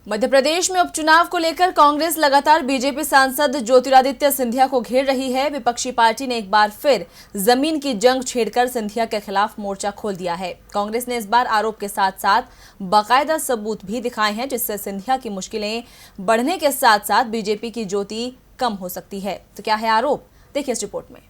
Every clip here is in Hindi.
मध्य प्रदेश में उपचुनाव को लेकर कांग्रेस लगातार बीजेपी सांसद ज्योतिरादित्य सिंधिया को घेर रही है। विपक्षी पार्टी ने एक बार फिर जमीन की जंग छेड़कर सिंधिया के खिलाफ मोर्चा खोल दिया है। कांग्रेस ने इस बार आरोप के साथ साथ बाकायदा सबूत भी दिखाए हैं, जिससे सिंधिया की मुश्किलें बढ़ने के साथ साथ बीजेपी की ज्योति कम हो सकती है। तो क्या है आरोप, देखिए इस रिपोर्ट में।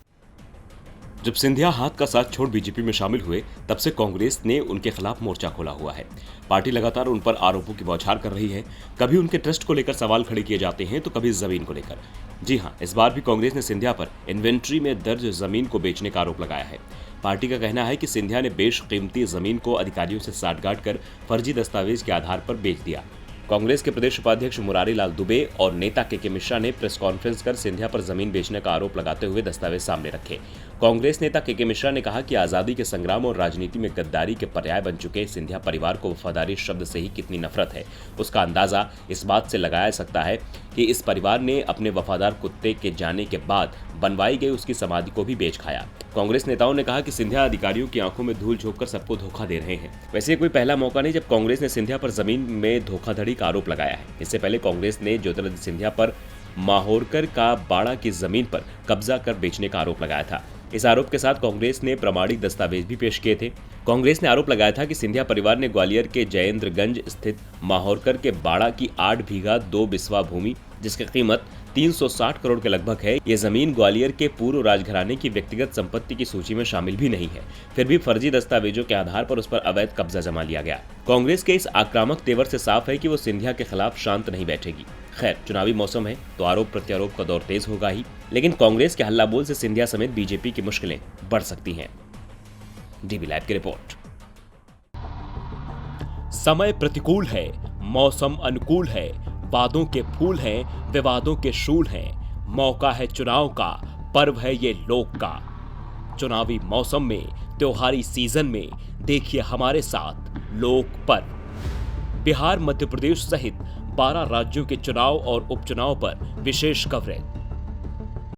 जब सिंधिया हाथ का साथ छोड़ बीजेपी में शामिल हुए, तब से कांग्रेस ने उनके खिलाफ मोर्चा खोला हुआ है। पार्टी लगातार उन पर आरोपों की बौछार कर रही है। कभी उनके ट्रस्ट को लेकर सवाल खड़े किए जाते हैं तो कभी जमीन को लेकर। जी हां, इस बार भी कांग्रेस ने सिंधिया पर इन्वेंट्री में दर्ज जमीन को बेचने का आरोप लगाया है। पार्टी का कहना है कि सिंधिया ने बेशकीमती जमीन को अधिकारियों से साठगांठ कर फर्जी दस्तावेज के आधार पर बेच दिया। कांग्रेस के प्रदेश उपाध्यक्ष मुरारी लाल दुबे और नेता के मिश्रा ने प्रेस कॉन्फ्रेंस कर सिंधिया पर जमीन बेचने का आरोप लगाते हुए दस्तावेज सामने रखे। कांग्रेस नेता के मिश्रा ने कहा कि आजादी के संग्राम और राजनीति में गद्दारी के पर्याय बन चुके सिंधिया परिवार को वफादारी शब्द से ही कितनी नफरत है, उसका अंदाजा इस बात से लगाया सकता है कि इस परिवार ने अपने वफादार कुत्ते के जाने के बाद बनवाई गई उसकी समाधि को भी बेच खाया। कांग्रेस नेताओं ने कहा कि सिंधिया अधिकारियों की आंखों में धूल झोंककर सबको धोखा दे रहे हैं। वैसे कोई पहला मौका नहीं जब कांग्रेस ने सिंधिया पर जमीन में धोखाधड़ी का आरोप लगाया है। इससे पहले कांग्रेस ने ज्योतिरादित्य सिंधिया पर माहौरकर का बाड़ा की जमीन पर कब्जा कर बेचने का आरोप लगाया था। इस आरोप के साथ कांग्रेस ने प्रमाणिक दस्तावेज भी पेश किए थे। कांग्रेस ने आरोप लगाया था कि सिंधिया परिवार ने ग्वालियर के जयेंद्रगंज स्थित माहौरकर के बाड़ा की 8 बीघा 2 बिस्वा भूमि, जिसकी कीमत 360 करोड़ के लगभग है, ये जमीन ग्वालियर के पूर्व राजघराने की व्यक्तिगत संपत्ति की सूची में शामिल भी नहीं है। फिर भी फर्जी दस्तावेजों के आधार पर उस पर अवैध कब्जा जमा लिया गया। कांग्रेस के इस आक्रामक तेवर से साफ है कि वो सिंधिया के खिलाफ शांत नहीं बैठेगी। खैर, चुनावी मौसम है तो आरोप प्रत्यारोप का दौर तेज होगा ही, लेकिन कांग्रेस के हल्ला बोल से सिंधिया समेत बीजेपी की मुश्किलें बढ़ सकती हैं। डीबी लाइव की रिपोर्ट। समय प्रतिकूल है, मौसम अनुकूल है, वादों के फूल हैं, विवादों के शूल हैं। मौका है चुनाव का, पर्व है ये लोक का। चुनावी मौसम में, त्योहारी सीजन में देखिए हमारे साथ लोक पर्व। बिहार, मध्य प्रदेश सहित 12 राज्यों के चुनाव और उपचुनाव पर विशेष कवरेज।